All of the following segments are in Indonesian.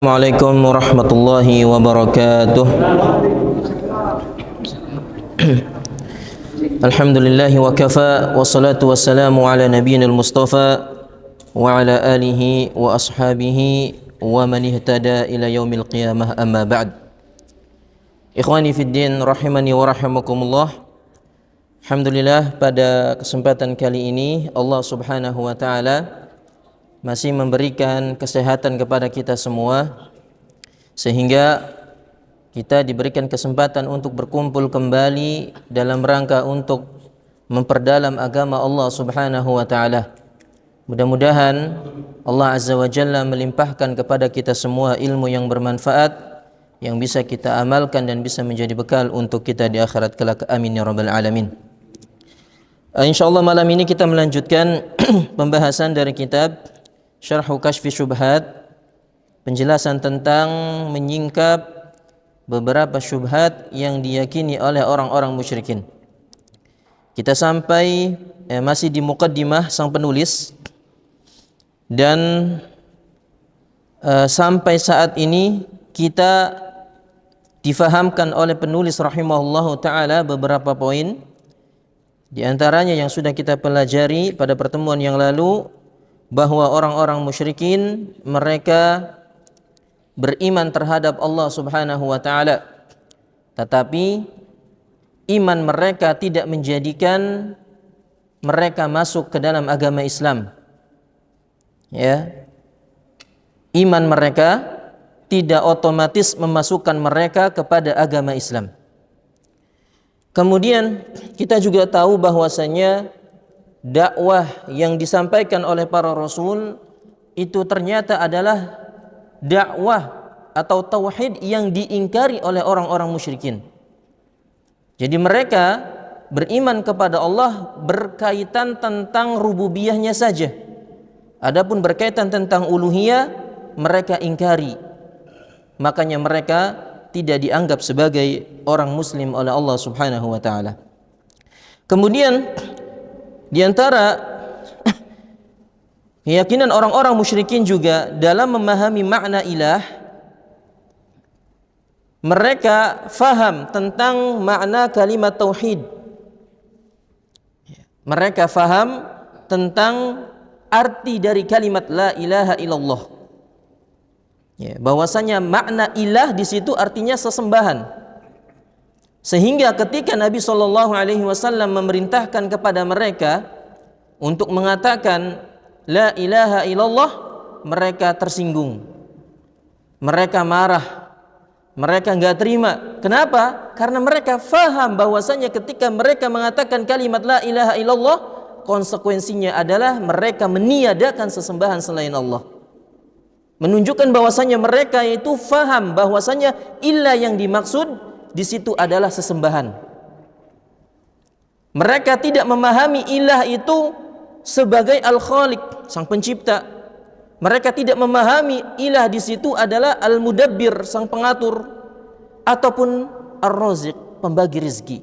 Assalamualaikum warahmatullahi wabarakatuh. Alhamdulillahi wa kafa, wassalatu wassalamu ala nabiyyina al-mustafa wa ala alihi wa ashabihi wa man ihtada ila yaumil qiyamah, amma ba'd. Ikhwani fid din rahimani wa rahimakumullah. Alhamdulillah, pada kesempatan kali ini Allah Subhanahu wa taala masih memberikan kesehatan kepada kita semua, sehingga kita diberikan kesempatan untuk berkumpul kembali dalam rangka untuk memperdalam agama Allah Subhanahu wa taala. Mudah-mudahan Allah Azza wa Jalla melimpahkan kepada kita semua ilmu yang bermanfaat, yang bisa kita amalkan dan bisa menjadi bekal untuk kita di akhirat kelak. Amin ya rabbal alamin. Insyaallah malam ini kita melanjutkan pembahasan dari kitab Syarhu Kashfi Syubhat, penjelasan tentang menyingkap beberapa syubhat yang diyakini oleh orang-orang musyrikin. Kita sampai masih di muqaddimah sang penulis, dan sampai saat ini kita difahamkan oleh penulis rahimahullahu ta'ala beberapa poin. Di antaranya yang sudah kita pelajari pada pertemuan yang lalu, bahwa orang-orang musyrikin mereka beriman terhadap Allah Subhanahu wa taala, tetapi iman mereka tidak menjadikan mereka masuk ke dalam agama Islam. Ya. Iman mereka tidak otomatis memasukkan mereka kepada agama Islam. Kemudian kita juga tahu bahwasanya dakwah yang disampaikan oleh para rasul itu ternyata adalah dakwah atau tauhid yang diingkari oleh orang-orang musyrikin. Jadi mereka beriman kepada Allah berkaitan tentang rububiyahnya saja. Adapun berkaitan tentang uluhiyah mereka ingkari. Makanya mereka tidak dianggap sebagai orang muslim oleh Allah Subhanahu wa taala. Kemudian di antara keyakinan orang-orang musyrikin juga dalam memahami makna ilah, mereka faham tentang makna kalimat tauhid. Mereka faham tentang arti dari kalimat la ilaha illallah. Bahwasanya makna ilah di situ artinya sesembahan. Sehingga ketika Nabi SAW memerintahkan kepada mereka untuk mengatakan la ilaha illallah, mereka tersinggung, mereka marah, mereka enggak terima. Kenapa? Karena mereka faham bahwasanya ketika mereka mengatakan kalimat la ilaha illallah, konsekuensinya adalah mereka meniadakan sesembahan selain Allah. Menunjukkan bahwasanya mereka itu faham bahwasanya ilah yang dimaksud di situ adalah sesembahan. Mereka tidak memahami ilah itu sebagai Al-Khaliq, sang pencipta. Mereka tidak memahami ilah di situ adalah Al-Mudabbir, sang pengatur, ataupun Ar-Raziq, pembagi rizki.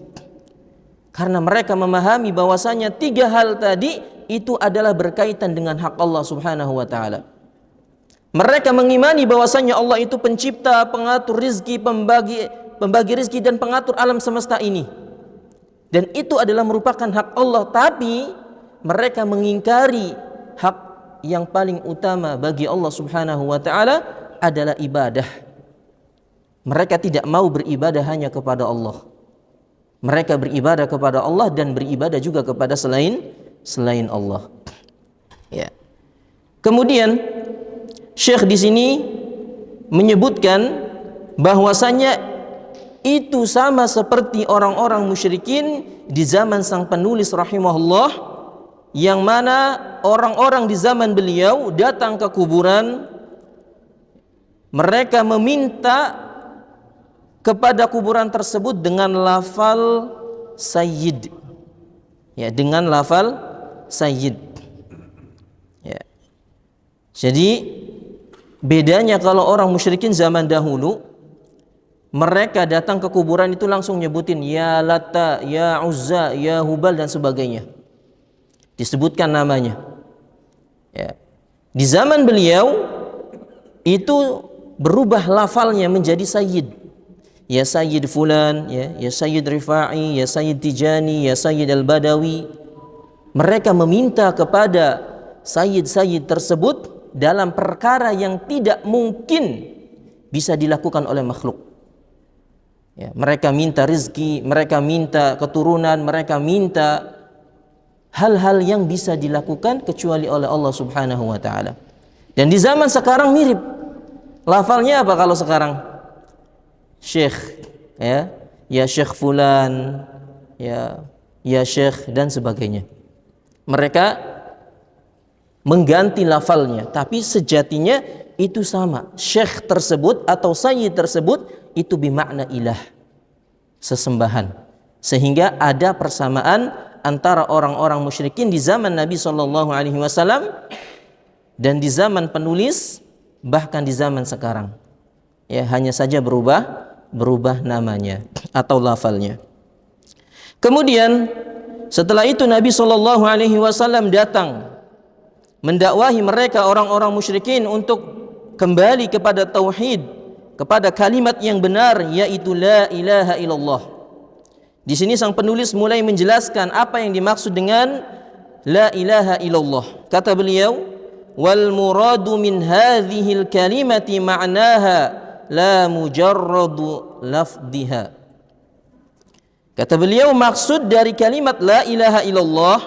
Karena mereka memahami bahwasanya tiga hal tadi itu adalah berkaitan dengan hak Allah Subhanahu wa taala. Mereka mengimani bahwasanya Allah itu pencipta, pengatur rizki, pembagi rizki dan pengatur alam semesta ini, dan itu adalah merupakan hak Allah. Tapi mereka mengingkari hak yang paling utama bagi Allah Subhanahu wa taala adalah ibadah. Mereka tidak mau beribadah hanya kepada Allah. Mereka beribadah kepada Allah dan beribadah juga kepada selain Allah. Ya. Kemudian Syekh di sini menyebutkan bahwasanya itu sama seperti orang-orang musyrikin di zaman sang penulis rahimahullah, yang mana orang-orang di zaman beliau datang ke kuburan, mereka meminta kepada kuburan tersebut dengan lafal sayyid. Ya, dengan lafal sayyid. Ya. Jadi bedanya kalau orang musyrikin zaman dahulu, mereka datang ke kuburan itu langsung nyebutin ya Lata, ya Uzza, ya Hubal dan sebagainya. Disebutkan namanya. Ya. Di zaman beliau itu berubah lafalnya menjadi sayyid. Ya sayyid fulan, ya sayyid Rifa'i, ya sayyid Tijani, ya sayyid Al-Badawi. Mereka meminta kepada sayyid-sayyid tersebut dalam perkara yang tidak mungkin bisa dilakukan oleh makhluk. Ya, mereka minta rezeki, mereka minta keturunan, mereka minta hal-hal yang bisa dilakukan kecuali oleh Allah Subhanahu wa taala. Dan di zaman sekarang mirip. Lafalnya apa kalau sekarang? Syekh, ya Syekh fulan, ya Syekh dan sebagainya. Mereka mengganti lafalnya, tapi sejatinya itu sama. Syekh tersebut atau sayyid tersebut itu bermakna ilah, sesembahan. Sehingga ada persamaan antara orang-orang musyrikin di zaman Nabi SAW dan di zaman penulis, bahkan di zaman sekarang. Ya, hanya saja berubah namanya atau lafalnya. Kemudian setelah itu Nabi SAW datang mendakwahi mereka orang-orang musyrikin untuk kembali kepada tauhid, kepada kalimat yang benar, yaitu la ilaha illallah. Di sini sang penulis mulai menjelaskan apa yang dimaksud dengan la ilaha illallah. Kata beliau, wal muradu min hadhil kalimati ma'naha la mujarradu lafdhiha. Kata beliau, maksud dari kalimat la ilaha illallah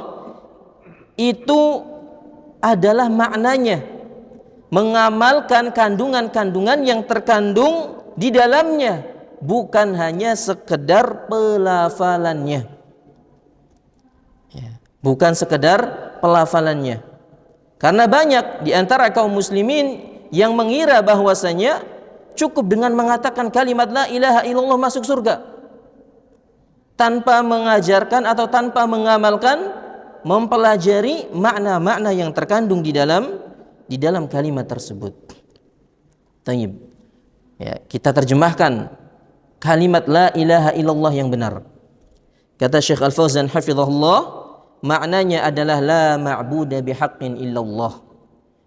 itu adalah maknanya mengamalkan kandungan-kandungan yang terkandung di dalamnya, bukan hanya sekedar pelafalannya. Bukan sekedar pelafalannya. Karena banyak di antara kaum muslimin yang mengira bahwasanya cukup dengan mengatakan kalimat la ilaha illallah masuk surga, tanpa mengajarkan atau tanpa mengamalkan, mempelajari makna-makna yang terkandung di dalam kalimat tersebut. Tayyib. Ya, kita terjemahkan kalimat la ilaha illallah yang benar. Kata Syekh Al-Fauzan hafizahullah, maknanya adalah la ma'buda bihaqqin illallah.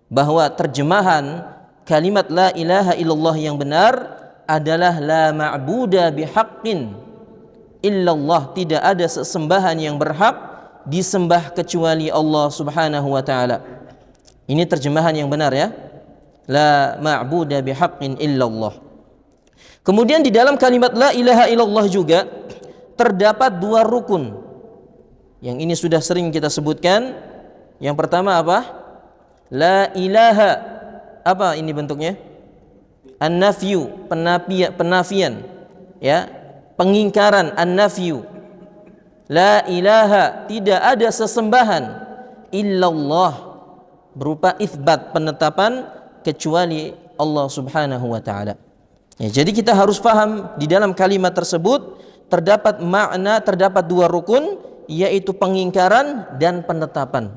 Bahwa terjemahan kalimat la ilaha illallah yang benar adalah la ma'buda bihaqqin illallah, tidak ada sesembahan yang berhak disembah kecuali Allah Subhanahu wa taala. Ini terjemahan yang benar ya. La ma'buda bihaqqin illallah. Kemudian di dalam kalimat la ilaha illallah juga terdapat dua rukun. Yang ini sudah sering kita sebutkan. Yang pertama apa? La ilaha. Apa ini bentuknya? An-nafyu, penafian. Ya, pengingkaran, an-nafyu. La ilaha, tidak ada sesembahan illallah, berupa itsbat, penetapan, kecuali Allah Subhanahu wa taala. Ya, jadi kita harus paham di dalam kalimat tersebut terdapat makna, terdapat dua rukun, yaitu pengingkaran dan penetapan.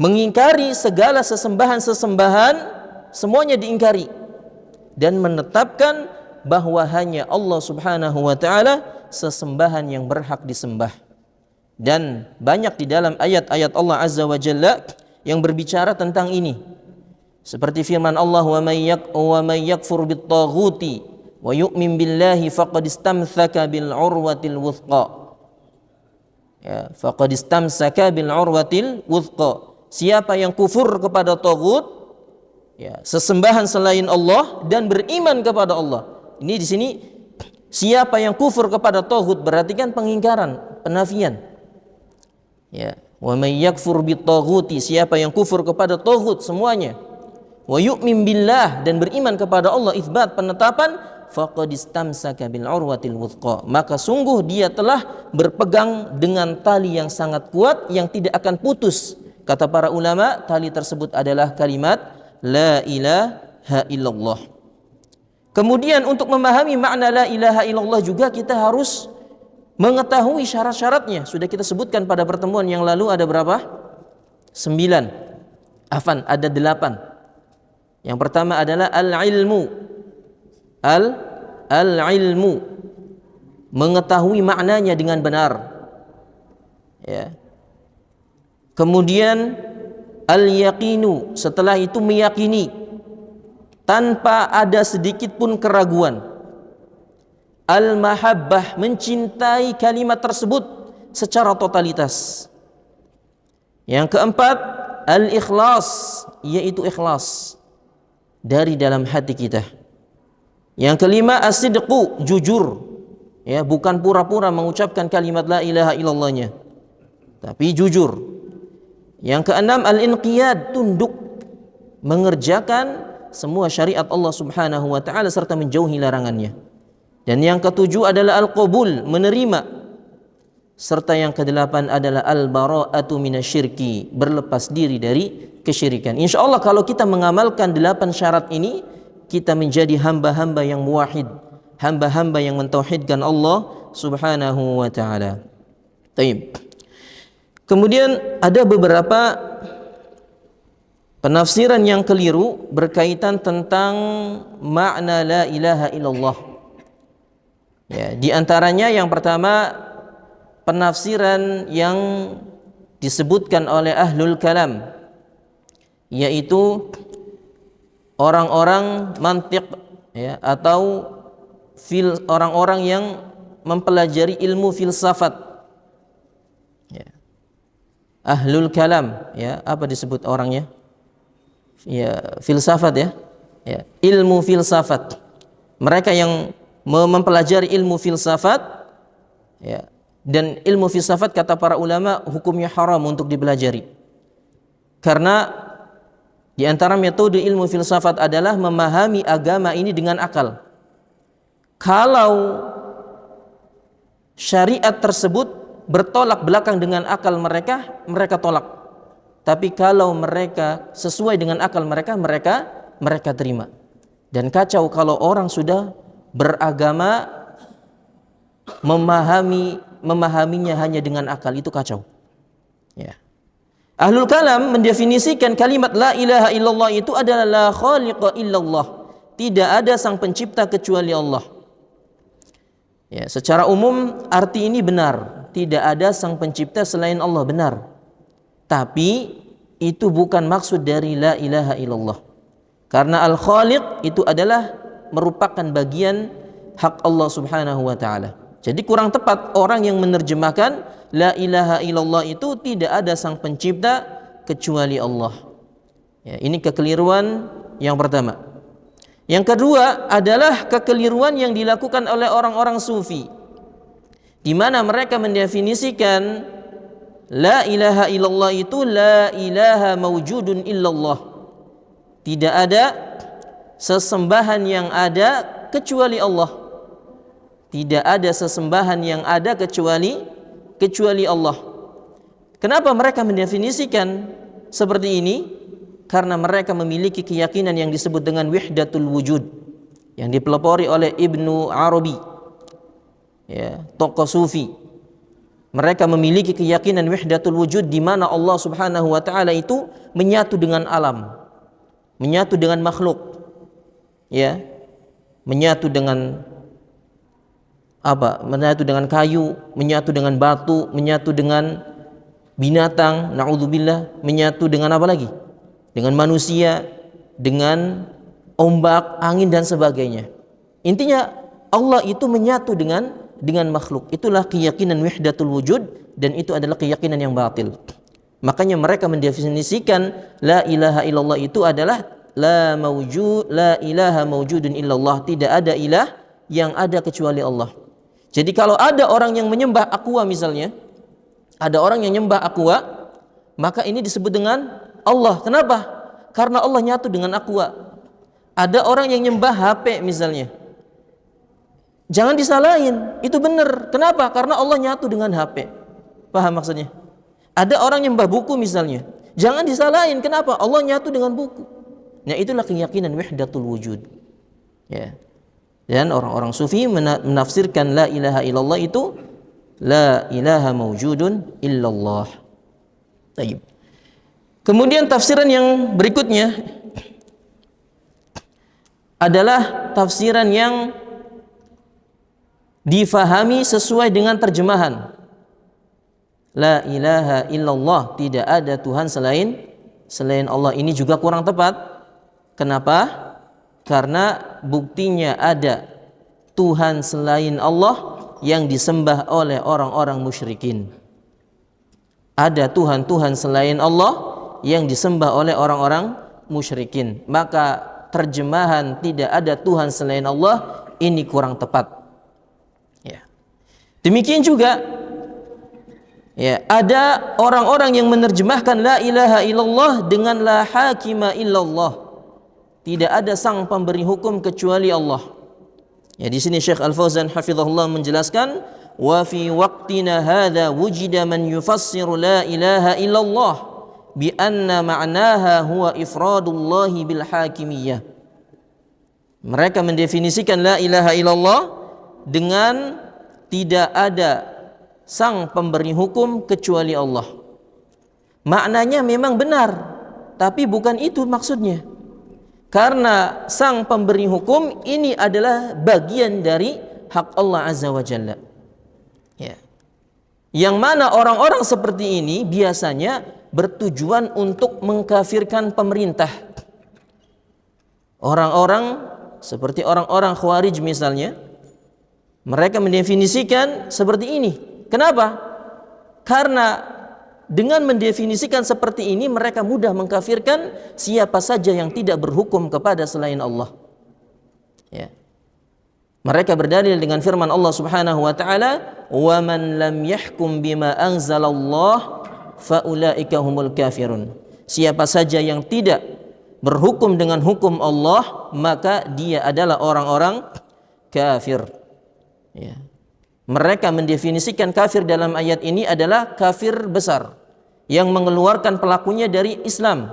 Mengingkari segala sesembahan-sesembahan, semuanya diingkari, dan menetapkan bahwa hanya Allah Subhanahu wa taala sesembahan yang berhak disembah. Dan banyak di dalam ayat-ayat Allah Azza wa Jalla yang berbicara tentang ini. Seperti firman Allah, wa may yakfur bit-taghuti wa yu'min billahi faqad istamsaka bil urwatil wuthqa. Ya, faqad istamsaka bil urwatil wuthqa. Siapa yang kufur kepada taghut, ya, sesembahan selain Allah, dan beriman kepada Allah. Ini di sini siapa yang kufur kepada taghut berarti kan pengingkaran, penafian. Ya, wa may yakfur bit-taghuti, siapa yang kufur kepada taghut semuanya, wa yu'min billah, dan beriman kepada Allah, itsbat, penetapan, faqad istamsaka bil urwatil wuthqa, maka sungguh dia telah berpegang dengan tali yang sangat kuat yang tidak akan putus. Kata para ulama, tali tersebut adalah kalimat la ilaha illallah. Kemudian untuk memahami makna la ilaha illallah juga kita harus mengetahui syarat-syaratnya. Sudah kita sebutkan pada pertemuan yang lalu, ada berapa? 9. Ada 8. Yang pertama adalah al-ilmu. Al-ilmu, mengetahui maknanya dengan benar. Ya. Kemudian al-yaqinu, setelah itu meyakini, tanpa ada sedikit pun keraguan. Al-mahabbah, mencintai kalimat tersebut secara totalitas. Yang keempat, al-ikhlas, yaitu ikhlas dari dalam hati kita. Yang kelima, as-sidqu, jujur, ya, bukan pura-pura mengucapkan kalimat la ilaha illallahnya, tapi jujur. Yang keenam, al-inqiyad, tunduk, mengerjakan semua syariat Allah Subhanahu wa taala serta menjauhi larangannya. Dan yang ketujuh adalah al-qabul, menerima. Serta yang kedelapan adalah al-bara'atu minasyirki, berlepas diri dari kesyirikan. Insyaallah kalau kita mengamalkan 8 syarat ini, kita menjadi hamba-hamba yang muwahhid, hamba-hamba yang mentauhidkan Allah Subhanahu wa taala. Baik. Kemudian ada beberapa penafsiran yang keliru berkaitan tentang makna la ilaha illallah. Ya, di antaranya yang pertama, penafsiran yang disebutkan oleh ahlul kalam, yaitu orang-orang mantiq, ya, atau orang-orang yang mempelajari ilmu filsafat, ya. Ahlul kalam, ya, apa disebut orangnya? Ya, filsafat, ya. Ya, ilmu filsafat. Mereka yang mempelajari ilmu filsafat, ya, dan ilmu filsafat kata para ulama hukumnya haram untuk dipelajari. Karena di antara metode ilmu filsafat adalah memahami agama ini dengan akal. Kalau syariat tersebut bertolak belakang dengan akal mereka, mereka tolak. Tapi kalau mereka sesuai dengan akal mereka, mereka terima. Dan kacau kalau orang sudah beragama memahaminya hanya dengan akal, itu kacau. Ya. Ahlul kalam mendefinisikan kalimat la ilaha illallah itu adalah la khaliqa illallah, tidak ada sang pencipta kecuali Allah. Ya, secara umum arti ini benar, tidak ada sang pencipta selain Allah, benar. Tapi itu bukan maksud dari la ilaha illallah. Karena al-khaliq itu adalah merupakan bagian hak Allah Subhanahu wa taala. Jadi kurang tepat orang yang menerjemahkan la ilaha illallah itu tidak ada sang pencipta kecuali Allah. Ya, ini kekeliruan yang pertama. Yang kedua adalah kekeliruan yang dilakukan oleh orang-orang sufi, di mana mereka mendefinisikan la ilaha illallah itu la ilaha mawjudun illallah. Tidak ada sesembahan yang ada kecuali Allah. Tidak ada sesembahan yang ada kecuali Allah. Kenapa mereka mendefinisikan seperti ini? Karena mereka memiliki keyakinan yang disebut dengan wahdatul wujud, yang dipelopori oleh Ibnu Arabi, ya, tokoh sufi. Mereka memiliki keyakinan wahdatul wujud, di mana Allah Subhanahu wa taala itu menyatu dengan alam, menyatu dengan makhluk, ya, menyatu dengan apa? Menyatu dengan kayu, menyatu dengan batu, menyatu dengan binatang, naudzubillah, menyatu dengan apa lagi? Dengan manusia, dengan ombak, angin dan sebagainya. Intinya Allah itu menyatu dengan makhluk. Itulah keyakinan wahdatul wujud, dan itu adalah keyakinan yang batil. Makanya mereka mendefinisikan la ilaha illallah itu adalah la ilaha mawjudun illallah, tidak ada ilah yang ada kecuali Allah. Jadi kalau ada orang yang menyembah aqua misalnya, ada orang yang menyembah aqua, maka ini disebut dengan Allah. Kenapa? Karena Allah nyatu dengan aqua. Ada orang yang menyembah HP misalnya, jangan disalahin, itu benar. Kenapa? Karena Allah nyatu dengan HP. Paham maksudnya? Ada orang yang menyembah buku misalnya, jangan disalahin. Kenapa? Allah nyatu dengan buku. Nah, itulah keyakinan wahdatul wujud. Ya. Dan orang-orang sufi menafsirkan la ilaha illallah itu la ilaha mawjudun illallah. Baik. Kemudian tafsiran yang berikutnya adalah tafsiran yang difahami sesuai dengan terjemahan. La ilaha illallah, tidak ada Tuhan selain Allah. Ini juga kurang tepat. Kenapa? karena buktinya ada Tuhan selain Allah yang disembah oleh orang-orang musyrikin. Ada Tuhan-Tuhan selain Allah yang disembah oleh orang-orang musyrikin. Maka terjemahan tidak ada Tuhan selain Allah ini kurang tepat. Ya. Demikian juga ya, ada orang-orang yang menerjemahkan la ilaha illallah dengan la hakima illallah. Tidak ada sang pemberi hukum kecuali Allah. Ya, di sini Syekh Al-Fauzan hafizahullah menjelaskan, wa fi waqtina hadza wujida man yufassiru la ilaha illallah bi anna ma'naha huwa ifradullahi bil hakimiyah. Mereka mendefinisikan la ilaha illallah dengan tidak ada sang pemberi hukum kecuali Allah. Maknanya memang benar, tapi bukan itu maksudnya. Karena sang pemberi hukum ini adalah bagian dari hak Allah Azza wa Jalla. Ya. Yang mana orang-orang seperti ini biasanya bertujuan untuk mengkafirkan pemerintah. Orang-orang seperti orang-orang Khawarij misalnya, mereka mendefinisikan seperti ini. Kenapa? Karena dengan mendefinisikan seperti ini mereka mudah mengkafirkan siapa saja yang tidak berhukum kepada selain Allah. Ya. Mereka berdalil dengan firman Allah Subhanahu wa taala, "Wa man lam yahkum bima anzalallah faulaika humul kafirun." Siapa saja yang tidak berhukum dengan hukum Allah, maka dia adalah orang-orang kafir. Ya. Mereka mendefinisikan kafir dalam ayat ini adalah kafir besar yang mengeluarkan pelakunya dari Islam.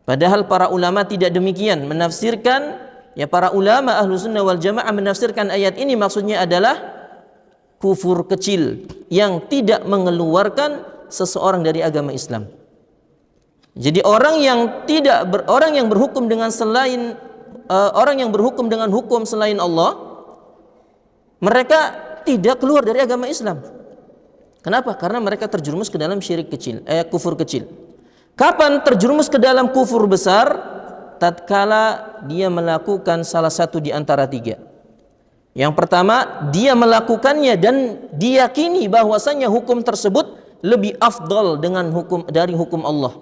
Padahal para ulama tidak demikian menafsirkan. Ya, para ulama ahlu sunnah wal jamaah menafsirkan ayat ini maksudnya adalah kufur kecil yang tidak mengeluarkan seseorang dari agama Islam. Jadi orang yang berhukum dengan selain orang yang berhukum dengan hukum selain Allah, mereka tidak keluar dari agama Islam. Kenapa? Karena mereka terjerumus ke dalam syirik kecil, kufur kecil. Kapan terjerumus ke dalam kufur besar? Tatkala dia melakukan salah satu di antara tiga. Yang pertama, dia melakukannya dan diyakini bahwasanya hukum tersebut lebih afdal dari hukum Allah.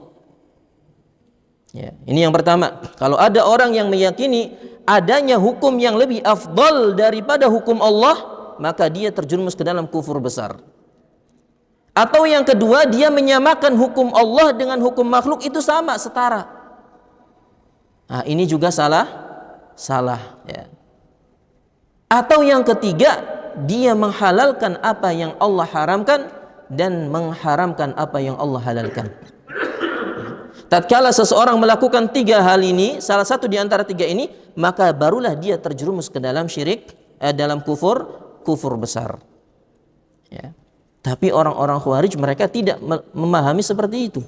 Ya, ini yang pertama. Kalau ada orang yang meyakini adanya hukum yang lebih afdal daripada hukum Allah, maka dia terjerumus ke dalam kufur besar. Atau yang kedua, dia menyamakan hukum Allah dengan hukum makhluk, itu sama, setara. Nah, ini juga salah ya. Atau yang ketiga, dia menghalalkan apa yang Allah haramkan dan mengharamkan apa yang Allah halalkan. Tatkala seseorang melakukan tiga hal ini, salah satu di antara tiga ini, maka barulah dia terjerumus ke dalam syirik, dalam kufur besar. Ya. Tapi orang-orang Khawarij mereka tidak memahami seperti itu.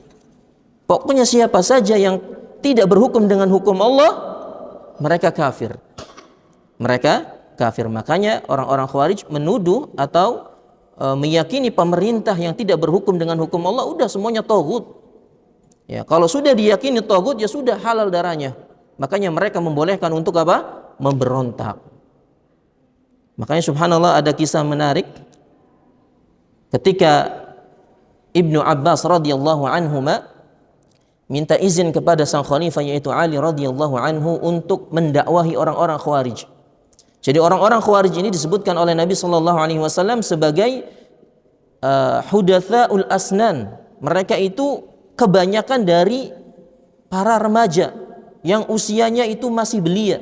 Pokoknya siapa saja yang tidak berhukum dengan hukum Allah, mereka kafir. Mereka kafir. Makanya orang-orang Khawarij menuduh atau meyakini pemerintah yang tidak berhukum dengan hukum Allah udah semuanya taghut. Ya, kalau sudah diyakini taghut ya sudah halal darahnya. Makanya mereka membolehkan untuk apa? Memberontak. Makanya subhanallah ada kisah menarik ketika Ibnu Abbas radhiyallahu anhuma minta izin kepada sang khalifah yaitu Ali radhiyallahu anhu untuk mendakwahi orang-orang Khawarij. Jadi orang-orang Khawarij ini disebutkan oleh Nabi sallallahu alaihi wasallam sebagai hudatsaul asnan. Mereka itu kebanyakan dari para remaja yang usianya itu masih belia.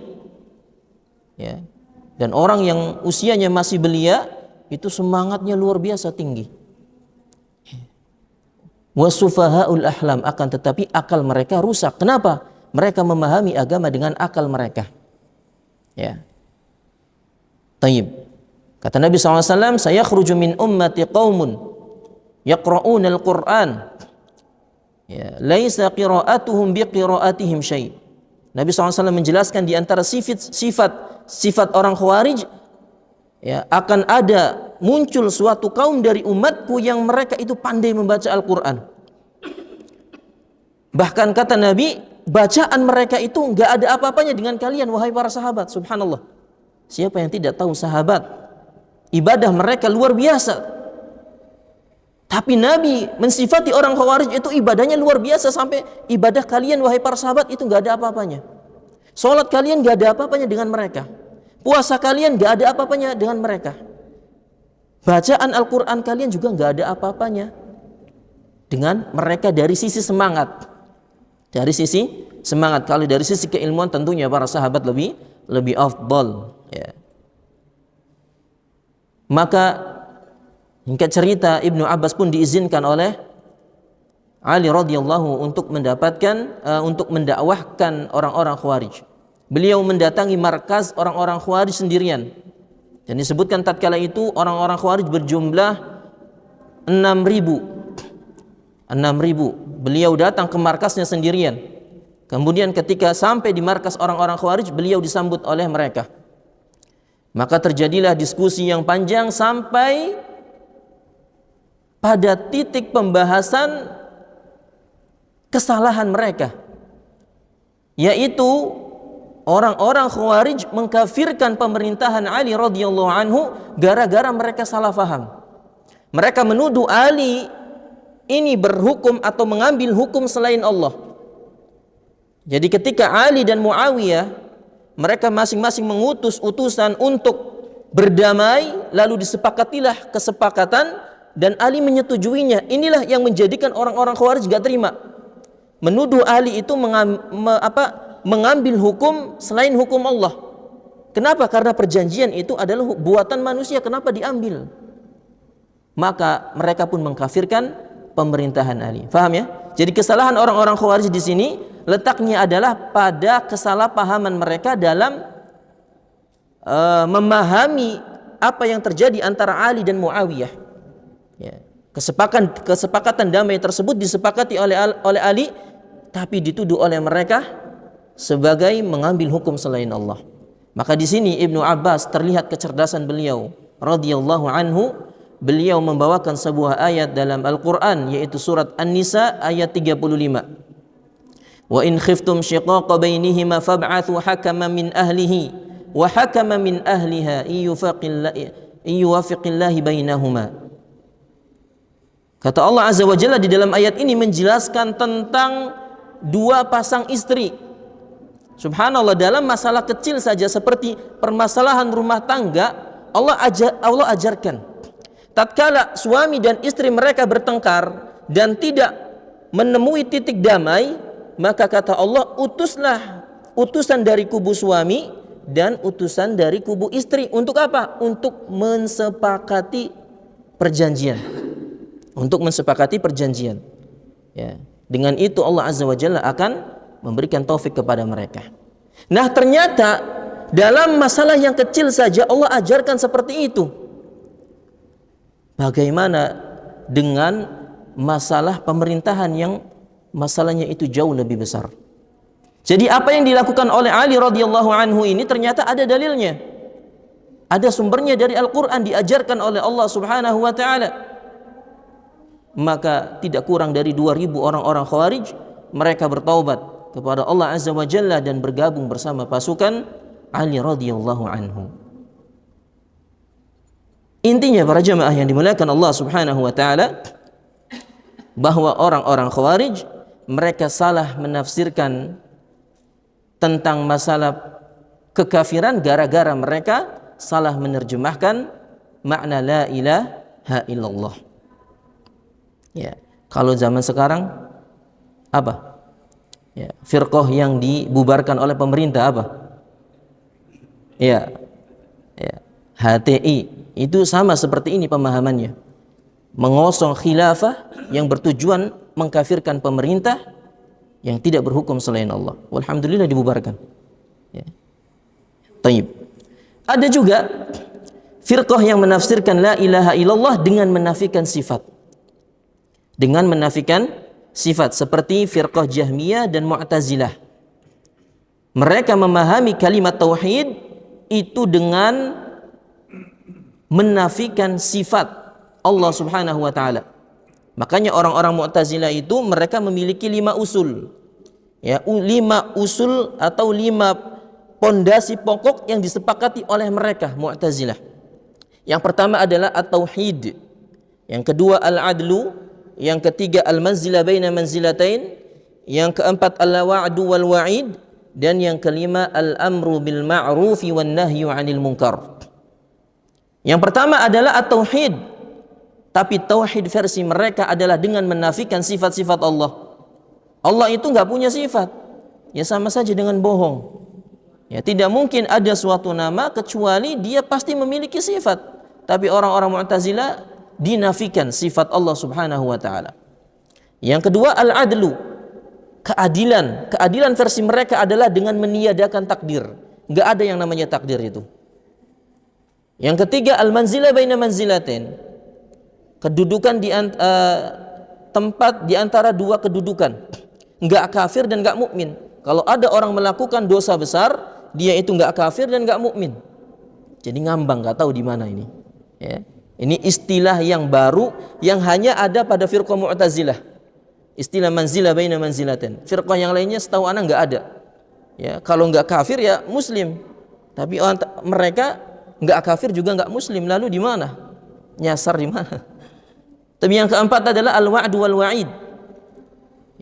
Ya. Dan orang yang usianya masih belia itu semangatnya luar biasa tinggi. Wasufahaul ahlam, akan tetapi akal mereka rusak. Kenapa? Mereka memahami agama dengan akal mereka. Ya. Tayyib. Kata Nabi SAW, sayakhruju min ummati qaumun yaqra'una al-Qur'an. Ya, laisa qira'atuhum biqira'atihim syai'. Nabi SAW menjelaskan di antara sifat orang Khawarij, ya, akan ada muncul suatu kaum dari umatku yang mereka itu pandai membaca Al-Quran. Bahkan kata Nabi, bacaan mereka itu nggak ada apa-apanya dengan kalian wahai para sahabat. Subhanallah. Siapa yang tidak tahu sahabat ibadah mereka luar biasa. Tapi Nabi mensifati orang Khawarij itu ibadahnya luar biasa, sampai ibadah kalian wahai para sahabat itu nggak ada apa-apanya. Salat kalian nggak ada apa-apanya dengan mereka. Puasa kalian nggak ada apa-apanya dengan mereka. Bacaan Al-Quran kalian juga nggak ada apa-apanya dengan mereka dari sisi semangat. Dari sisi semangat, kalau dari sisi keilmuan tentunya para sahabat lebih afdal. Ya. Maka hingga cerita Ibnu Abbas pun diizinkan oleh Ali radhiyallahu untuk mendakwahkan orang-orang Khawarij. Beliau mendatangi markas orang-orang Khawarij sendirian. Dan disebutkan tatkala itu orang-orang Khawarij berjumlah 6.000. Beliau datang ke markasnya sendirian. Kemudian ketika sampai di markas orang-orang Khawarij, beliau disambut oleh mereka. Maka terjadilah diskusi yang panjang sampai pada titik pembahasan kesalahan mereka, yaitu orang-orang Khawarij mengkafirkan pemerintahan Ali radhiyallahu anhu gara-gara mereka salah faham. Mereka menuduh Ali ini berhukum atau mengambil hukum selain Allah. Jadi ketika Ali dan Muawiyah mereka masing-masing mengutus utusan untuk berdamai, lalu disepakatilah kesepakatan dan Ali menyetujuinya. Inilah yang menjadikan orang-orang Khawarij gak terima. Menuduh Ali itu mengambil hukum selain hukum Allah. Kenapa? Karena perjanjian itu adalah buatan manusia, kenapa diambil? Maka mereka pun mengkafirkan pemerintahan Ali. Faham ya? Jadi kesalahan orang-orang Khawarij di sini letaknya adalah pada kesalahpahaman mereka dalam memahami apa yang terjadi antara Ali dan Muawiyah. Ya. Kesepakatan damai tersebut disepakati oleh Ali, tapi dituduh oleh mereka sebagai mengambil hukum selain Allah. Maka di sini Ibnu Abbas terlihat kecerdasan beliau radhiyallahu anhu. Beliau membawakan sebuah ayat dalam Al-Quran, yaitu surat An-Nisa ayat 35. Wa in khiftum shiqaqa bainihima fab'athu hakaman min ahlihi wa hakaman min ahliha iyuwafiqillahi bainahuma. Kata Allah Azza wa Jalla di dalam ayat ini menjelaskan tentang dua pasang istri. Subhanallah, dalam masalah kecil saja seperti permasalahan rumah tangga, Allah ajarkan. Tatkala suami dan istri mereka bertengkar dan tidak menemui titik damai, maka kata Allah, utuslah utusan dari kubu suami dan utusan dari kubu istri. Untuk apa? Untuk mensepakati perjanjian. Ya. Dengan itu Allah Azza wa Jalla akan memberikan taufik kepada mereka. Nah, ternyata dalam masalah yang kecil saja Allah ajarkan seperti itu. Bagaimana dengan masalah pemerintahan yang masalahnya itu jauh lebih besar? Jadi apa yang dilakukan oleh Ali radhiyallahu anhu ini ternyata ada dalilnya. Ada sumbernya dari Al-Quran, diajarkan oleh Allah subhanahu wa ta'ala. Maka tidak kurang dari 2.000 orang-orang Khawarij mereka bertaubat kepada Allah Azza wa Jalla dan bergabung bersama pasukan Ali radhiyallahu anhu. Intinya para jemaah yang dimuliakan Allah subhanahu wa ta'ala, bahwa orang-orang Khawarij mereka salah menafsirkan tentang masalah kekafiran gara-gara mereka salah menerjemahkan makna la ilaha illallah. Ya, kalau zaman sekarang apa? Ya, firqah yang dibubarkan oleh pemerintah apa? Ya, HTI itu sama seperti ini pemahamannya. Mengosong khilafah yang bertujuan mengkafirkan pemerintah yang tidak berhukum selain Allah. Walhamdulillah dibubarkan. Ya. Taib. Ada juga firqah yang menafsirkan la ilaha illallah dengan menafikan sifat. Seperti firqah Jahmiyah dan Mu'tazilah. Mereka memahami kalimat tauhid itu dengan menafikan sifat Allah subhanahu wa ta'ala. Makanya orang-orang Mu'tazilah itu mereka memiliki 5 usul. Ya, 5 usul atau 5 pondasi pokok yang disepakati oleh mereka Mu'tazilah. Yang pertama adalah at-tauhid, yang kedua al-adlu, yang ketiga al-manzilah baina manzilatain, yang keempat al-wa'du wal wa'id, dan yang kelima al-amru bil ma'rufi wan nahyu 'anil munkar. Yang pertama adalah at-tauhid, tapi tauhid versi mereka adalah dengan menafikan sifat-sifat Allah. Allah itu nggak punya sifat, ya sama saja dengan bohong. Ya, tidak mungkin ada suatu nama kecuali dia pasti memiliki sifat. Tapi orang-orang Mu'tazilah dinafikan sifat Allah Subhanahu wa taala. Yang kedua al-adlu, keadilan. Keadilan versi mereka adalah dengan meniadakan takdir. Enggak ada yang namanya takdir itu. Yang ketiga al-manzilah baina manzilatain. Kedudukan tempat di antara 2 kedudukan. Enggak kafir dan enggak mukmin. Kalau ada orang melakukan dosa besar, dia itu enggak kafir dan enggak mukmin. Jadi ngambang, enggak tahu di mana ini. Ya. Ini istilah yang baru yang hanya ada pada firqah Mu'tazilah. Istilah manzilah baina manzilatain. Firqah yang lainnya setahu ana enggak ada. Ya, kalau enggak kafir ya muslim. Tapi mereka enggak kafir juga enggak muslim. Lalu di mana? Nyasar di mana? Tapi yang keempat adalah al-wa'du wal wa'id.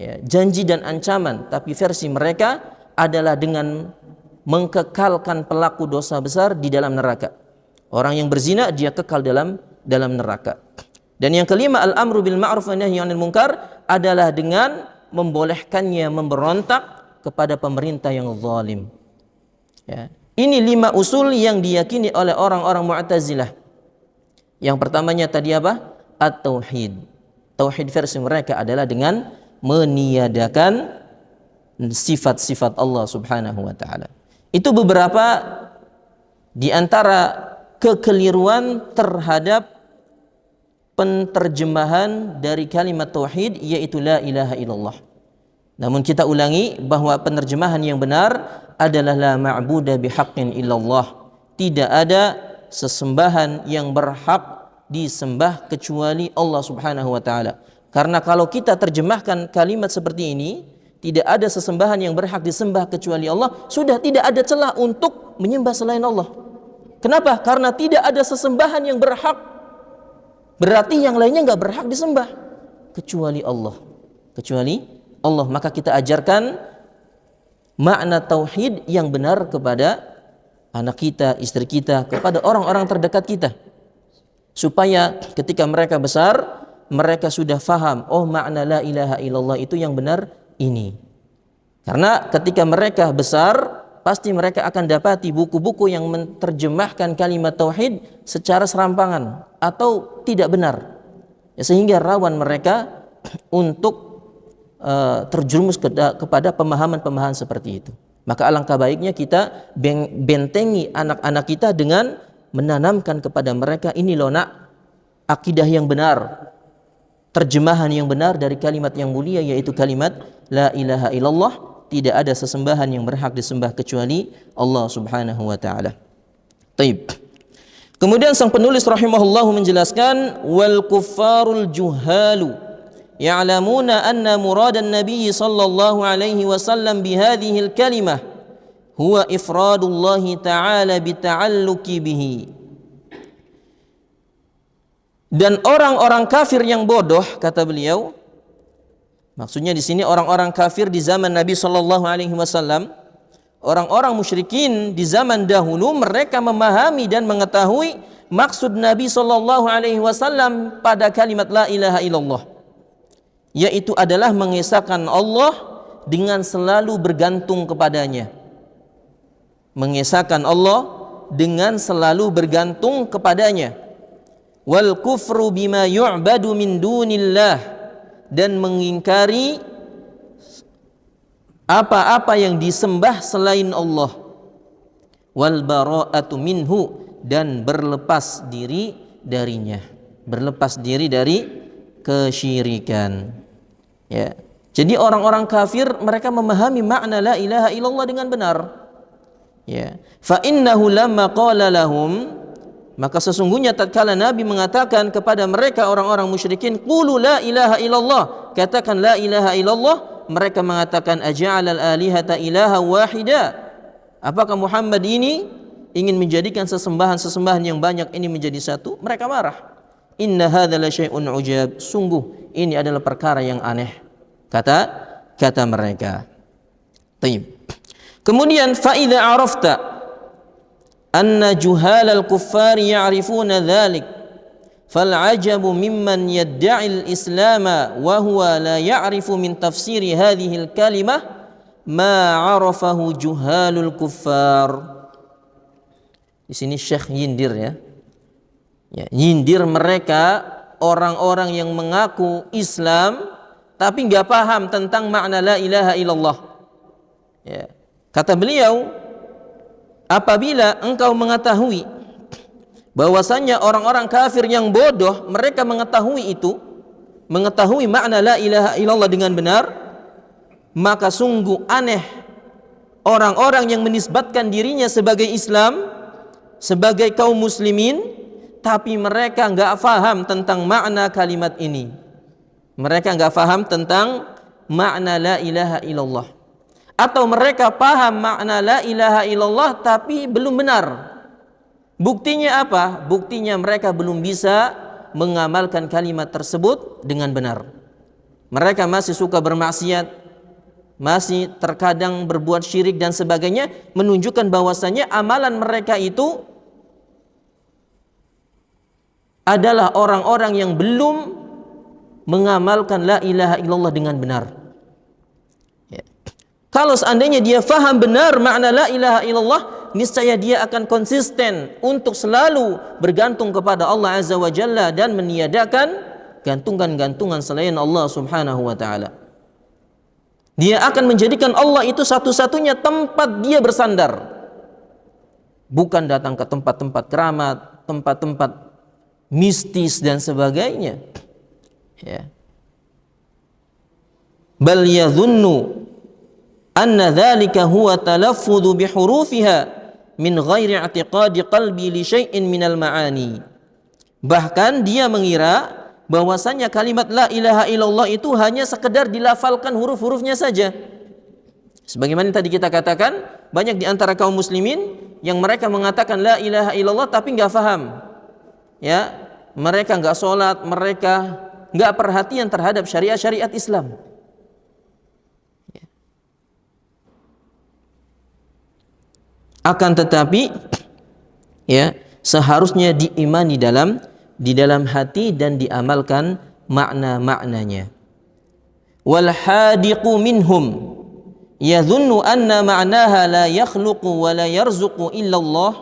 Ya, janji dan ancaman, tapi versi mereka adalah dengan mengkekalkan pelaku dosa besar di dalam neraka. Orang yang berzina dia kekal dalam neraka. Dan yang kelima al-amru bil ma'ruf wa nahyi 'anil munkar adalah dengan membolehkannya memberontak kepada pemerintah yang zalim. Ya. Ini 5 usul yang diyakini oleh orang-orang Mu'tazilah. Yang pertamanya tadi apa? At-tauhid. Tauhid versi mereka adalah dengan meniadakan sifat-sifat Allah Subhanahu wa taala. Itu beberapa di antara kekeliruan terhadap penterjemahan dari kalimat tauhid, yaitu la ilaha illallah. Namun kita ulangi bahwa penerjemahan yang benar adalah la ma'buda bihaqqin illallah. Tidak ada sesembahan yang berhak disembah kecuali Allah Subhanahu wa taala. Karena kalau kita terjemahkan kalimat seperti ini, tidak ada sesembahan yang berhak disembah kecuali Allah, sudah tidak ada celah untuk menyembah selain Allah. Kenapa? Karena tidak ada sesembahan yang berhak. Berarti yang lainnya nggak berhak disembah kecuali Allah. Kecuali Allah. Maka kita ajarkan makna tauhid yang benar kepada anak kita, istri kita, kepada orang-orang terdekat kita. Supaya ketika mereka besar, mereka sudah faham, oh makna la ilaha illallah itu yang benar ini. Karena ketika mereka besar, pasti mereka akan dapati buku-buku yang menerjemahkan kalimat tauhid secara serampangan atau tidak benar, ya, sehingga rawan mereka untuk terjerumus kepada pemahaman-pemahaman seperti itu. Maka alangkah baiknya kita bentengi anak-anak kita dengan menanamkan kepada mereka, ini loh nak, akidah yang benar, terjemahan yang benar dari kalimat yang mulia, yaitu kalimat la ilaha illallah. Tidak ada sesembahan yang berhak disembah kecuali Allah Subhanahu wa taala. Taib. Kemudian sang penulis rahimahullah menjelaskan, wal kuffarul juhalu ya'lamuna anna muradan nabiy sallallahu alaihi wasallam bihadhihi al-kalimah huwa ifradullah ta'ala bita'alluqi bihi. Dan orang-orang kafir yang bodoh, kata beliau, maksudnya di sini orang-orang kafir di zaman Nabi sallallahu alaihi wasallam, orang-orang musyrikin di zaman dahulu, mereka memahami dan mengetahui maksud Nabi sallallahu alaihi wasallam pada kalimat la ilaha illallah, yaitu adalah mengesahkan Allah dengan selalu bergantung kepadanya. Mengesahkan Allah dengan selalu bergantung kepadanya. Wal kufru bima yu'badu min dunillah, dan mengingkari apa-apa yang disembah selain Allah. Wal bara'atu minhu, dan berlepas diri darinya, berlepas diri dari kesyirikan. Ya. Jadi orang-orang kafir mereka memahami makna la ilaha illallah dengan benar. Ya. Fa innahu lamma qala lahum, maka sesungguhnya tatkala Nabi mengatakan kepada mereka orang-orang musyrikin, qulu la ilaha illallah, katakan la ilaha illallah, mereka mengatakan aja'alal alihata ilaha wahida, apakah Muhammad ini ingin menjadikan sesembahan-sesembahan yang banyak ini menjadi satu? Mereka marah. Inna hadza la syai'un ujab, sungguh ini adalah perkara yang aneh, kata mereka. Taib. Kemudian fa idza arafta anna juhalal kuffari ya'rifuna dzalik fal ajabu mimman yadda'i al-islam wa huwa la ya'rifu min tafsiri hadhihi al-kalimah ma 'arafahu juhalul kuffar. Di sini Syekh nyindir ya, nyindir mereka orang-orang yang mengaku Islam tapi nggak paham tentang makna la ilaha illallah. Ya. Kata beliau, apabila engkau mengetahui bahwasanya orang-orang kafir yang bodoh mereka mengetahui makna la ilaha illallah dengan benar, maka sungguh aneh orang-orang yang menisbatkan dirinya sebagai Islam, sebagai kaum muslimin, tapi mereka nggak faham tentang makna kalimat ini. Mereka nggak faham tentang makna la ilaha illallah. Atau mereka paham makna la ilaha illallah tapi belum benar. Buktinya apa? Buktinya mereka belum bisa mengamalkan kalimat tersebut dengan benar. Mereka masih suka bermaksiat, masih terkadang berbuat syirik dan sebagainya, menunjukkan bahwasanya amalan mereka itu adalah orang-orang yang belum mengamalkan la ilaha illallah dengan benar. Ya. Kalau seandainya dia faham benar makna la ilaha illallah, niscaya dia akan konsisten untuk selalu bergantung kepada Allah Azza wa Jalla dan meniadakan gantungan-gantungan selain Allah Subhanahu wa taala. Dia akan menjadikan Allah itu satu-satunya tempat dia bersandar. Bukan datang ke tempat-tempat keramat, tempat-tempat mistis dan sebagainya. Ya. Bal yadhunnu anna dzalika huwa talaffudhu bihurufiha min ghairi i'tiqadi qalbi li syai'in minal ma'ani. Bahkan dia mengira bahwasanya kalimat la ilaha illallah itu hanya sekedar dilafalkan huruf-hurufnya saja. Sebagaimana tadi kita katakan, banyak di antara kaum muslimin yang mereka mengatakan la ilaha illallah tapi enggak faham. Ya, mereka enggak sholat, mereka enggak perhatian terhadap syariat-syariat Islam. Ya. Akan tetapi ya, seharusnya diimani di dalam hati dan diamalkan makna-maknanya. Wal hadiqu minhum yadhunnu anna ma'naha la yakhluqu wa la yarzuqu illa Allah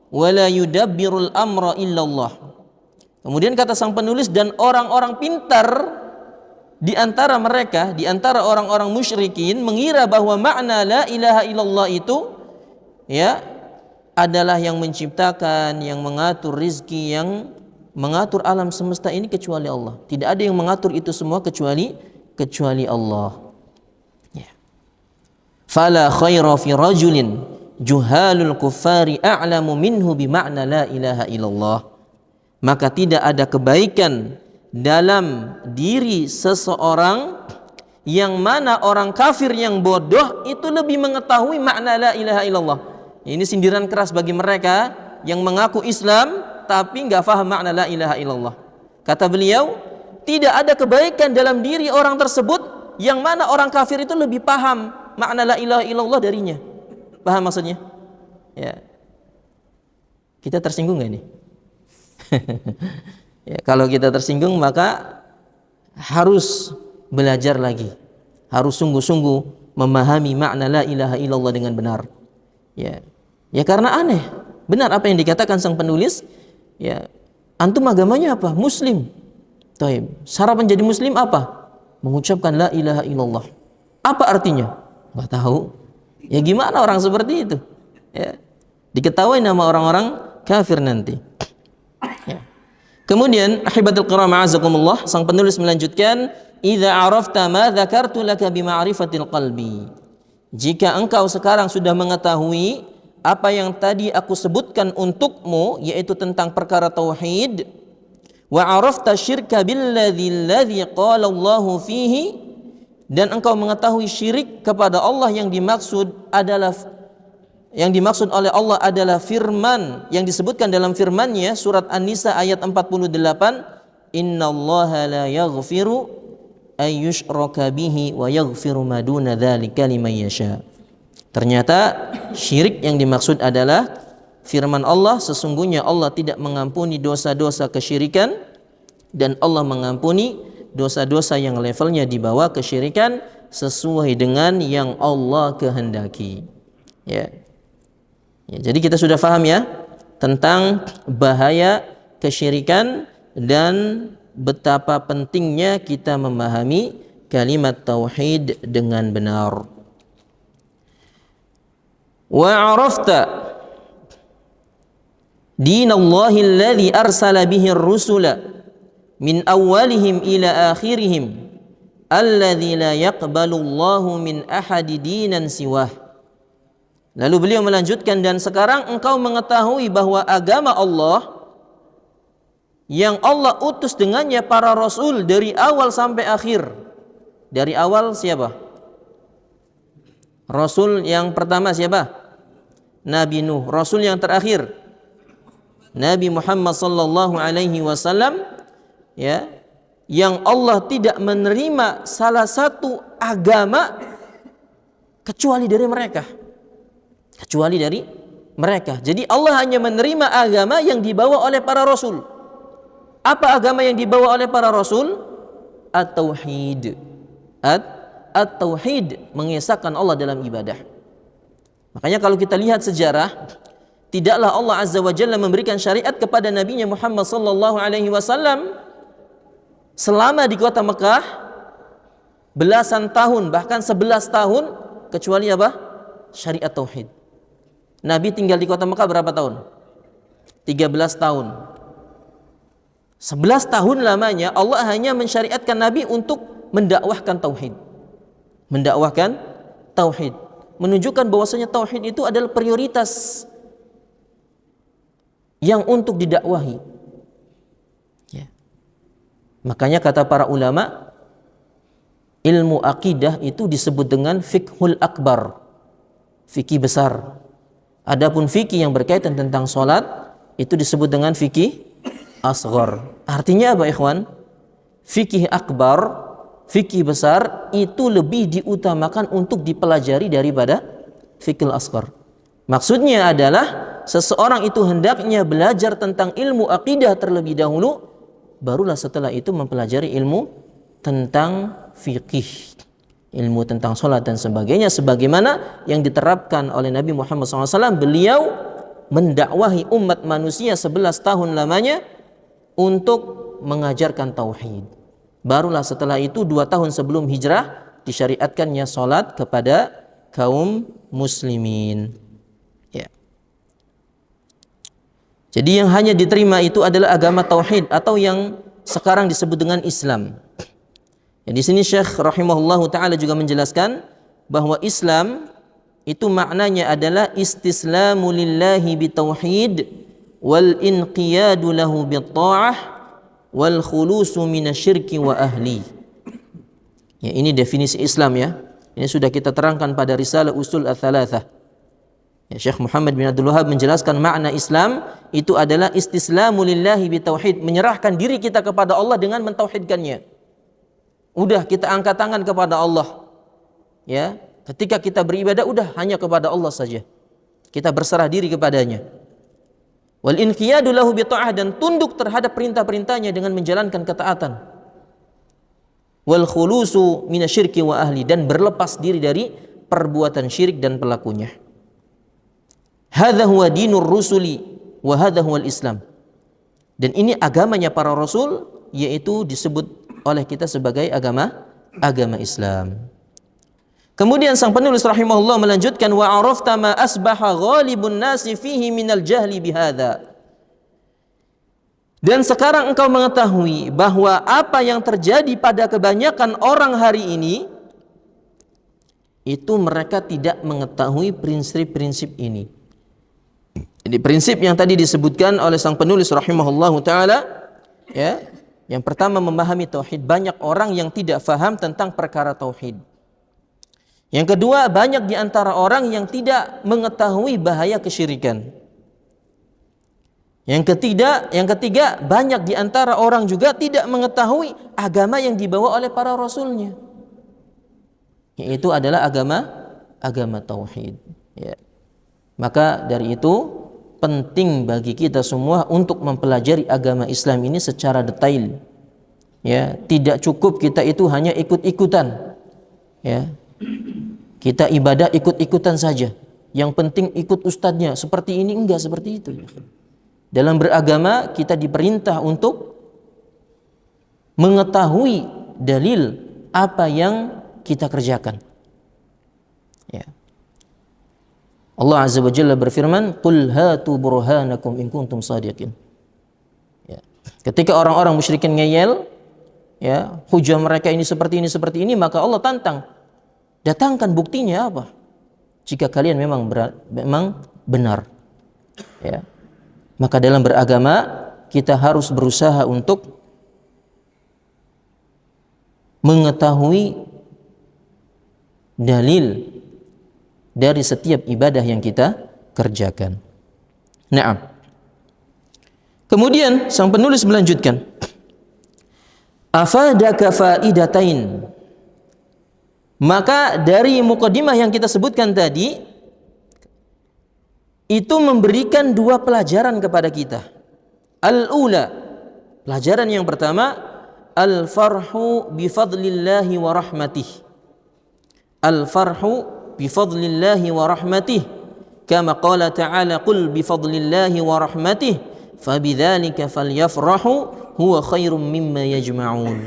wa la yudabbirul amra illa Allah. Kemudian kata sang penulis, dan orang-orang pintar di antara mereka, di antara orang-orang musyrikin mengira bahwa makna la ilaha illallah itu ya adalah yang menciptakan, yang mengatur rizki, yang mengatur alam semesta ini kecuali Allah. Tidak ada yang mengatur itu semua kecuali Allah. Ya. Fala khaira fi rajulin juhalul kuffari a'lamu minhu bima'na la ilaha illallah. Maka tidak ada kebaikan dalam diri seseorang yang mana orang kafir yang bodoh itu lebih mengetahui makna la ilaha illallah. Ini sindiran keras bagi mereka yang mengaku Islam tapi nggak faham makna la ilaha illallah. Kata beliau, tidak ada kebaikan dalam diri orang tersebut yang mana orang kafir itu lebih paham makna la ilaha illallah darinya. Paham maksudnya? Ya. Kita tersinggung nggak ini? Ya, kalau kita tersinggung maka harus belajar lagi, harus sungguh-sungguh memahami makna la ilaha illallah dengan benar. Ya karena aneh, benar apa yang dikatakan sang penulis. Ya, antum agamanya apa? Muslim. Taib. Syarat menjadi muslim apa? Mengucapkan la ilaha illallah. Apa artinya? Nggak tahu. Ya gimana orang seperti itu? Ya, diketahui nama orang-orang kafir nanti. Ya. Kemudian ahibatul kiram a'azakumullah, sang penulis melanjutkan, idza arafta ma dzakartu laka bi ma'rifatil qalbi. Jika engkau sekarang sudah mengetahui apa yang tadi aku sebutkan untukmu, yaitu tentang perkara tauhid, wa arafta syirka billadzi qala Allahu fihi, dan engkau mengetahui syirik kepada Allah yang dimaksud oleh Allah adalah firman yang disebutkan dalam firman-Nya surat An-Nisa ayat 48, innallaha la yaghfiru ay yushraka bihi wa yaghfiru ma duna dzalika liman yasha. Ternyata syirik yang dimaksud adalah firman Allah, sesungguhnya Allah tidak mengampuni dosa-dosa kesyirikan dan Allah mengampuni dosa-dosa yang levelnya di bawah kesyirikan sesuai dengan yang Allah kehendaki. Ya. Jadi kita sudah paham ya tentang bahaya kesyirikan dan betapa pentingnya kita memahami kalimat tauhid dengan benar. Wa 'arafta dinallahi alladhi arsala bihi ar-rusula min awwalihim ila akhirihim alladhi la yaqbalu Allahu min ahadi dinan siwah. Lalu beliau melanjutkan, dan sekarang engkau mengetahui bahwa agama Allah yang Allah utus dengannya para rasul dari awal sampai akhir. Dari awal siapa? Rasul yang pertama siapa? Nabi Nuh. Rasul yang terakhir Nabi Muhammad sallallahu alaihi wasallam, ya, yang Allah tidak menerima salah satu agama kecuali dari mereka. Jadi Allah hanya menerima agama yang dibawa oleh para rasul. Apa agama yang dibawa oleh para rasul? At-tauhid. At-tauhid, mengesahkan Allah dalam ibadah. Makanya kalau kita lihat sejarah, tidaklah Allah Azza wa Jalla memberikan syariat kepada Nabi-Nya Muhammad sallallahu alaihi wasallam selama di kota Mekah belasan tahun, bahkan 11 tahun, kecuali apa? Syariat tauhid. Nabi tinggal di kota Mekah berapa tahun? 13 tahun. 11 tahun lamanya Allah hanya mensyariatkan Nabi untuk mendakwahkan tauhid. Menunjukkan bahwasanya tauhid itu adalah prioritas yang untuk didakwahi. Ya. Makanya kata para ulama, ilmu akidah itu disebut dengan fiqhul akbar, fikih besar. Adapun fikih yang berkaitan tentang salat itu disebut dengan fikih asghar. Artinya apa, ikhwan? Fikih akbar, fikih besar itu lebih diutamakan untuk dipelajari daripada fikih asghar. Maksudnya adalah seseorang itu hendaknya belajar tentang ilmu akidah terlebih dahulu, barulah setelah itu mempelajari ilmu tentang fikih, ilmu tentang sholat dan sebagainya, sebagaimana yang diterapkan oleh Nabi Muhammad SAW. Beliau mendakwahi umat manusia 11 tahun lamanya untuk mengajarkan tauhid. Barulah setelah itu 2 tahun sebelum hijrah disyariatkannya sholat kepada kaum muslimin. Ya. Jadi yang hanya diterima itu adalah agama tauhid atau yang sekarang disebut dengan Islam. Ya, di sini Syekh rahimahullahu taala juga menjelaskan bahwa Islam itu maknanya adalah istislamu lillahi bitauhid wal inqiyadu lahu bitta'ah wal khulusu minasyirki wa ahli. Ya, ini definisi Islam ya. Ini sudah kita terangkan pada risalah Usul Ats-Tsalatsah. Ya, Syekh Muhammad bin Abdul Wahhab menjelaskan makna Islam itu adalah istislamu lillahi bitauhid, menyerahkan diri kita kepada Allah dengan mentauhidkannya. Udah kita angkat tangan kepada Allah. Ya, ketika kita beribadah udah hanya kepada Allah saja. Kita berserah diri kepadanya. Wal inqiyadu lahu bi ta'ah, dan tunduk terhadap perintah-perintahnya dengan menjalankan ketaatan. Wal khulusu minasyirki wa ahli, dan berlepas diri dari perbuatan syirik dan pelakunya. Hadza huwa dinur rusuli wa hadza huwal Islam. Dan ini agamanya para rasul, yaitu disebut oleh kita sebagai agama Islam. Kemudian sang penulis rahimahullah melanjutkan, wa arafta ma asbaha ghalibun nasi fihi minal jahli bihadza. Dan sekarang engkau mengetahui bahwa apa yang terjadi pada kebanyakan orang hari ini itu mereka tidak mengetahui prinsip-prinsip ini. Jadi prinsip yang tadi disebutkan oleh sang penulis rahimahullahu taala, ya, Yang pertama, memahami tauhid. Banyak orang yang tidak faham tentang perkara tauhid. Yang kedua, banyak di antara orang yang tidak mengetahui bahaya kesyirikan. Yang ketiga, banyak di antara orang juga tidak mengetahui agama yang dibawa oleh para rasulnya, yaitu adalah agama tauhid. Ya. Maka dari itu penting bagi kita semua untuk mempelajari agama Islam ini secara detail. Ya, tidak cukup kita itu hanya ikut-ikutan. Ya. Kita ibadah ikut-ikutan saja. Yang penting ikut ustadznya. Seperti ini, enggak seperti itu. Dalam beragama kita diperintah untuk mengetahui dalil apa yang kita kerjakan. Ya. Allah Azza wa Jalla berfirman, "Qul hatu burhanakum in kuntum shadiqin." Ya. Ketika orang-orang musyrikin ngeyel, ya, hujah mereka ini seperti ini, maka Allah tantang, datangkan buktinya apa? Jika kalian memang benar. Ya. Maka dalam beragama kita harus berusaha untuk mengetahui dalil dari setiap ibadah yang kita kerjakan. Naam. Kemudian sang penulis melanjutkan, afadaka faidatain. Maka dari mukadimah yang kita sebutkan tadi itu memberikan dua pelajaran kepada kita. Al-ula, pelajaran yang pertama, al-farhu bi fadlillahi wa rahmatih. Al-farhu bi fadlillahi wa rahmatih. Kama qala ta'ala, qul bi fadlillahi wa rahmatih fabidzalika falyafrahu huwa khairum mimma yajma'un.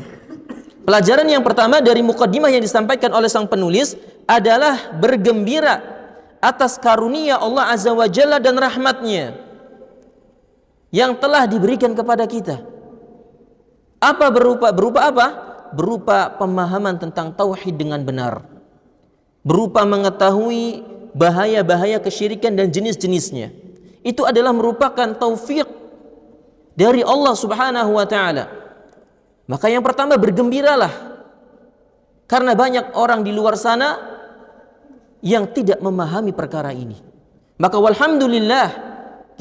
Pelajaran yang pertama dari mukadimah yang disampaikan oleh sang penulis adalah bergembira atas karunia Allah Azza wa Jalla dan rahmatnya yang telah diberikan kepada kita. Berupa apa? Berupa pemahaman tentang tauhid dengan benar, berupa mengetahui bahaya-bahaya kesyirikan dan jenis-jenisnya. Itu adalah merupakan taufik dari Allah Subhanahu wa ta'ala. Maka yang pertama, bergembiralah, karena banyak orang di luar sana yang tidak memahami perkara ini. Maka walhamdulillah,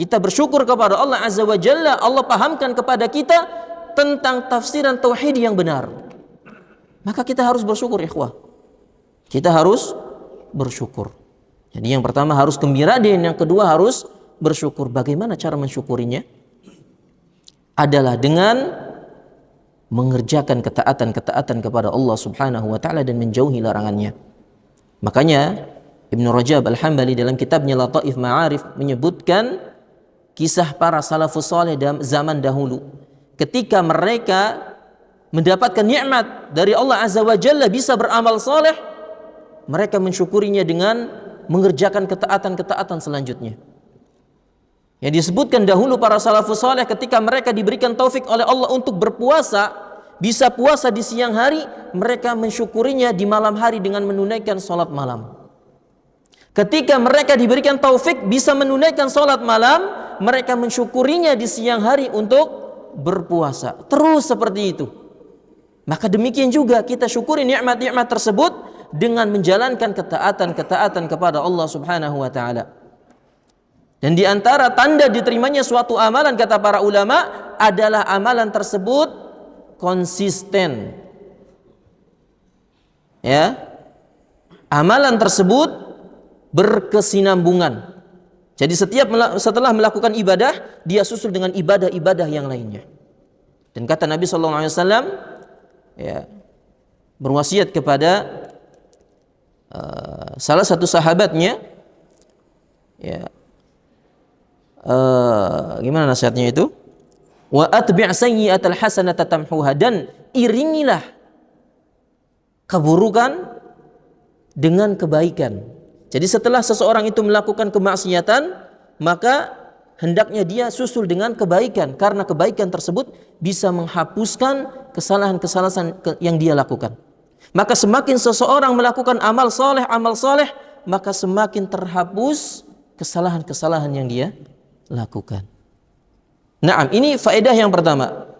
kita bersyukur kepada Allah Azza wa Jalla, Allah pahamkan kepada kita tentang tafsiran tauhid yang benar. Maka kita harus bersyukur, ikhwah. Kita harus bersyukur. Jadi yang pertama harus gembira, dan yang kedua harus bersyukur. Bagaimana cara mensyukurinya? Adalah dengan mengerjakan ketaatan kepada Allah Subhanahu wa ta'ala dan menjauhi larangannya. Makanya Ibnu Rajab Al-Hambali dalam kitabnya Lataif Ma'arif menyebutkan kisah para salafus saleh zaman dahulu. Ketika mereka mendapatkan nikmat dari Allah Azza wa Jalla, bisa beramal saleh, mereka mensyukurinya dengan mengerjakan ketaatan selanjutnya. Yang disebutkan dahulu para salafus saleh, ketika mereka diberikan taufik oleh Allah untuk berpuasa, bisa puasa di siang hari, mereka mensyukurinya di malam hari dengan menunaikan salat malam. Ketika mereka diberikan taufik bisa menunaikan salat malam, mereka mensyukurinya di siang hari untuk berpuasa. Terus seperti itu. Maka demikian juga kita syukuri nikmat-nikmat tersebut dengan menjalankan ketaatan kepada Allah Subhanahu wa ta'ala. Dan di antara tanda diterimanya suatu amalan, kata para ulama, adalah amalan tersebut konsisten. Ya. Amalan tersebut berkesinambungan. Jadi setelah melakukan ibadah, dia susul dengan ibadah-ibadah yang lainnya. Dan kata Nabi sallallahu alaihi wasallam, ya, berwasiat kepada salah satu sahabatnya, ya, gimana nasihatnya itu? Wa atbi' sayyi'atal hasanata tamhuha, dan iringilah keburukan dengan kebaikan. Jadi setelah seseorang itu melakukan kemaksiatan, maka hendaknya dia susul dengan kebaikan, karena kebaikan tersebut bisa menghapuskan kesalahan-kesalahan yang dia lakukan. Maka semakin seseorang melakukan amal soleh, maka semakin terhapus kesalahan-kesalahan yang dia lakukan. Naam, ini faedah yang pertama.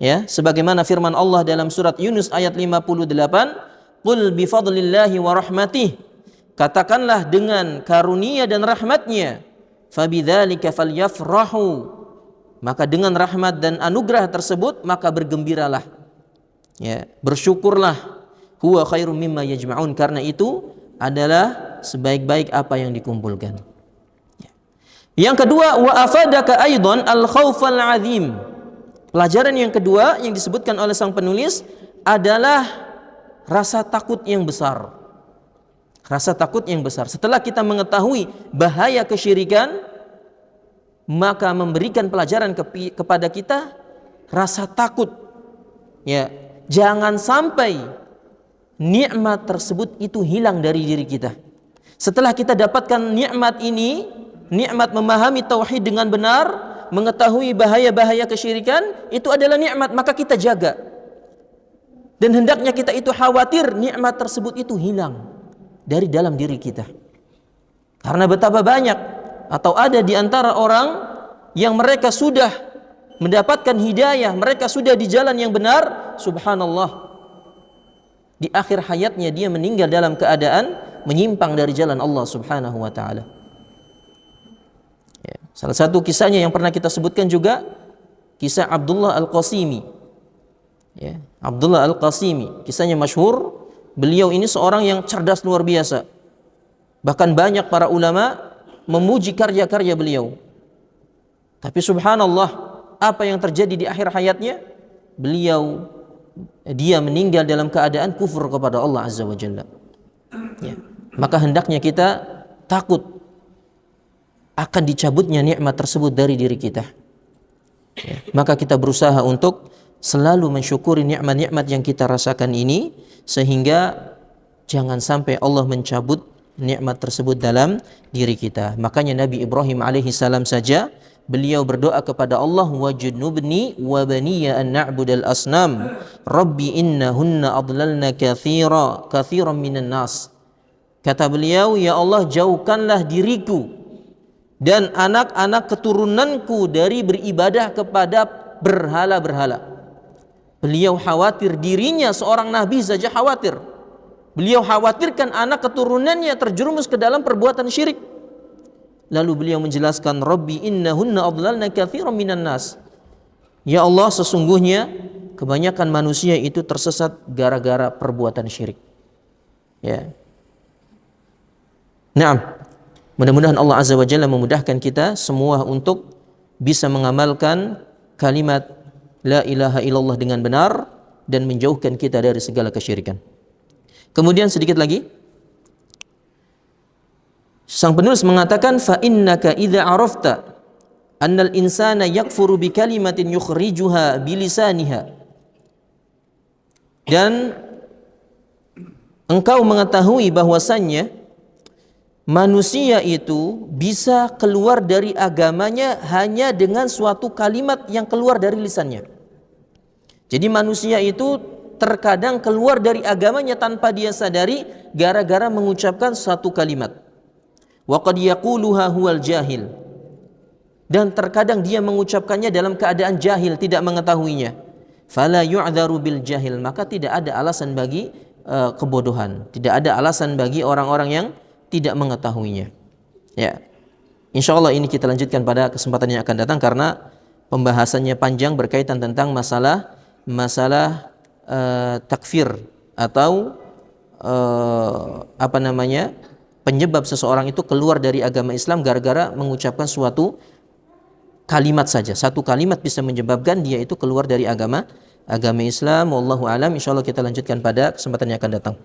Ya, sebagaimana firman Allah dalam surat Yunus ayat 58, "Qul bi fadlillahi wa rahmatih." Katakanlah dengan karunia dan rahmatnya, "Fabidzalika falyafrahu." Maka dengan rahmat dan anugerah tersebut maka bergembiralah. Ya, bersyukurlah. Huwa khairum mimma yajma'un, karena itu adalah sebaik-baik apa yang dikumpulkan. Ya. Yang kedua, wa afadaka aidan al-khaufal azim. Pelajaran yang kedua yang disebutkan oleh sang penulis adalah rasa takut yang besar. Rasa takut yang besar. Setelah kita mengetahui bahaya kesyirikan, maka memberikan pelajaran kepada kita rasa takut. Ya, jangan sampai nikmat tersebut itu hilang dari diri kita. Setelah kita dapatkan nikmat ini, nikmat memahami tauhid dengan benar, mengetahui bahaya-bahaya kesyirikan, itu adalah nikmat, maka kita jaga. Dan hendaknya kita itu khawatir nikmat tersebut itu hilang dari dalam diri kita. Karena betapa banyak atau ada di antara orang yang mereka sudah mendapatkan hidayah, mereka sudah di jalan yang benar, subhanallah, di akhir hayatnya dia meninggal dalam keadaan menyimpang dari jalan Allah subhanahu wa ta'ala. Ya. Salah satu kisahnya yang pernah kita sebutkan juga, kisah Abdullah Al-Qasimi. Ya. Abdullah Al-Qasimi, kisahnya masyhur. Beliau ini seorang yang cerdas luar biasa. Bahkan banyak para ulama memuji karya-karya beliau. Tapi subhanallah, apa yang terjadi di akhir hayatnya? Dia meninggal dalam keadaan kufur kepada Allah Azza wa Jalla. Ya. Maka hendaknya kita takut akan dicabutnya nikmat tersebut dari diri kita. Ya. Maka kita berusaha untuk selalu mensyukuri nikmat-nikmat yang kita rasakan ini, sehingga jangan sampai Allah mencabut nikmat tersebut dalam diri kita. Makanya Nabi Ibrahim alaihi salam saja beliau berdoa kepada Allah, wajnubni wa baniya an na'budal asnam rabbi innahunna adlalna katsiran minan nas. Kata beliau, ya Allah, jauhkanlah diriku dan anak-anak keturunanku dari beribadah kepada berhala-berhala. Beliau khawatir dirinya seorang nabi saja khawatir. Beliau khawatirkan anak keturunannya terjerumus ke dalam perbuatan syirik. Lalu beliau menjelaskan, Rabbi innahunna adlalna katsiran minan nas. Ya Allah, sesungguhnya kebanyakan manusia itu tersesat gara-gara perbuatan syirik. Ya. Naam. Mudah-mudahan Allah Azza wa Jalla memudahkan kita semua untuk bisa mengamalkan kalimat la ilaha illallah dengan benar dan menjauhkan kita dari segala kesyirikan. Kemudian sedikit lagi, sang penulis mengatakan, fa innaka idza arafta annal insana yakfuru bi kalimatin yukhrijuha bilisaniha, dan engkau mengetahui bahwasannya manusia itu bisa keluar dari agamanya hanya dengan suatu kalimat yang keluar dari lisannya. Jadi manusia itu terkadang keluar dari agamanya tanpa dia sadari gara-gara mengucapkan satu kalimat. Wa qad yaquluha huwal jahil. Dan terkadang dia mengucapkannya dalam keadaan jahil, tidak mengetahuinya. Fala yu'dharu bil jahil, maka tidak ada alasan bagi kebodohan, tidak ada alasan bagi orang-orang yang tidak mengetahuinya. Ya. Insyaallah ini kita lanjutkan pada kesempatan yang akan datang karena pembahasannya panjang berkaitan tentang masalah takfir atau penyebab seseorang itu keluar dari agama Islam gara-gara mengucapkan suatu kalimat saja. Satu kalimat bisa menyebabkan dia itu keluar dari agama Islam. Wallahu alam. Insyaallah kita lanjutkan pada kesempatan yang akan datang.